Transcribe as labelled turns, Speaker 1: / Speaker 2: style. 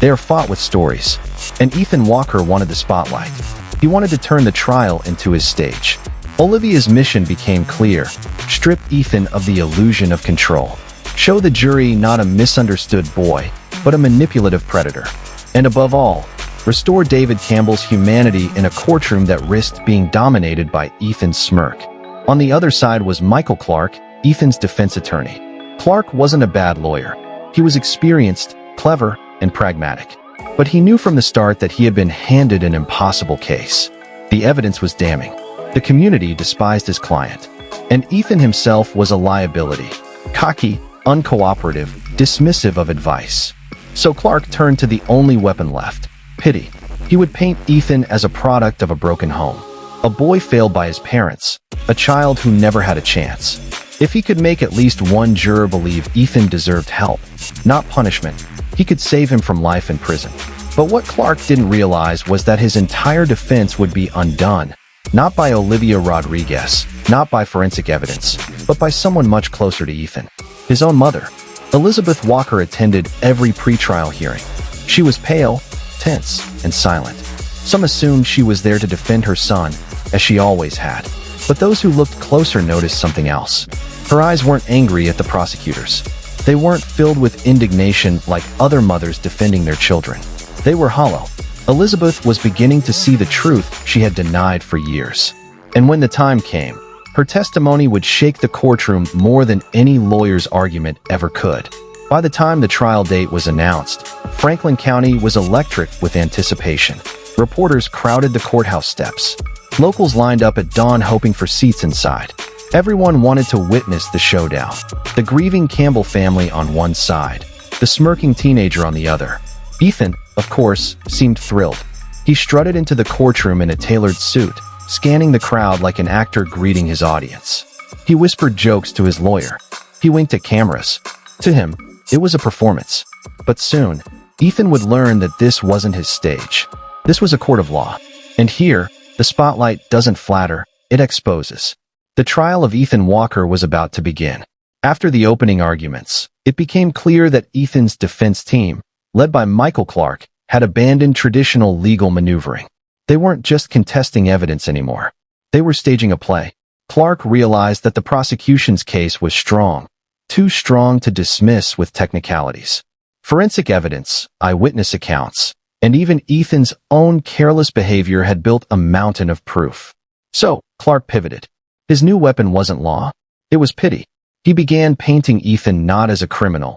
Speaker 1: They are fought with stories. And Ethan Walker wanted the spotlight. He wanted to turn the trial into his stage. Olivia's mission became clear. Strip Ethan of the illusion of control. Show the jury not a misunderstood boy, but a manipulative predator. And above all, restore David Campbell's humanity in a courtroom that risked being dominated by Ethan's smirk. On the other side was Michael Clark, Ethan's defense attorney. Clark wasn't a bad lawyer. He was experienced, clever, and pragmatic. But he knew from the start that he had been handed an impossible case. The evidence was damning. The community despised his client. And Ethan himself was a liability. Cocky, uncooperative, dismissive of advice. So Clark turned to the only weapon left: pity. He would paint Ethan as a product of a broken home. A boy failed by his parents. A child who never had a chance. If he could make at least one juror believe Ethan deserved help, not punishment, he could save him from life in prison. But what Clark didn't realize was that his entire defense would be undone. Not by Olivia Rodriguez, not by forensic evidence, but by someone much closer to Ethan. His own mother. Elizabeth Walker attended every pretrial hearing. She was pale, tense, and silent. Some assumed she was there to defend her son, as she always had. But those who looked closer noticed something else. Her eyes weren't angry at the prosecutors. They weren't filled with indignation like other mothers defending their children. They were hollow. Elizabeth was beginning to see the truth she had denied for years. And when the time came, her testimony would shake the courtroom more than any lawyer's argument ever could. By the time the trial date was announced, Franklin County was electric with anticipation. Reporters crowded the courthouse steps. Locals lined up at dawn hoping for seats inside. Everyone wanted to witness the showdown. The grieving Campbell family on one side, the smirking teenager on the other. Ethan, of course, seemed thrilled. He strutted into the courtroom in a tailored suit, scanning the crowd like an actor greeting his audience. He whispered jokes to his lawyer. He winked at cameras. To him, it was a performance. But soon, Ethan would learn that this wasn't his stage. This was a court of law. And here, the spotlight doesn't flatter, it exposes. The trial of Ethan Walker was about to begin. After the opening arguments, it became clear that Ethan's defense team, led by Michael Clark, had abandoned traditional legal maneuvering. They weren't just contesting evidence anymore. They were staging a play. Clark realized that the prosecution's case was strong, too strong to dismiss with technicalities. Forensic evidence, eyewitness accounts, and even Ethan's own careless behavior had built a mountain of proof. So, Clark pivoted. His new weapon wasn't law. It was pity. He began painting Ethan not as a criminal,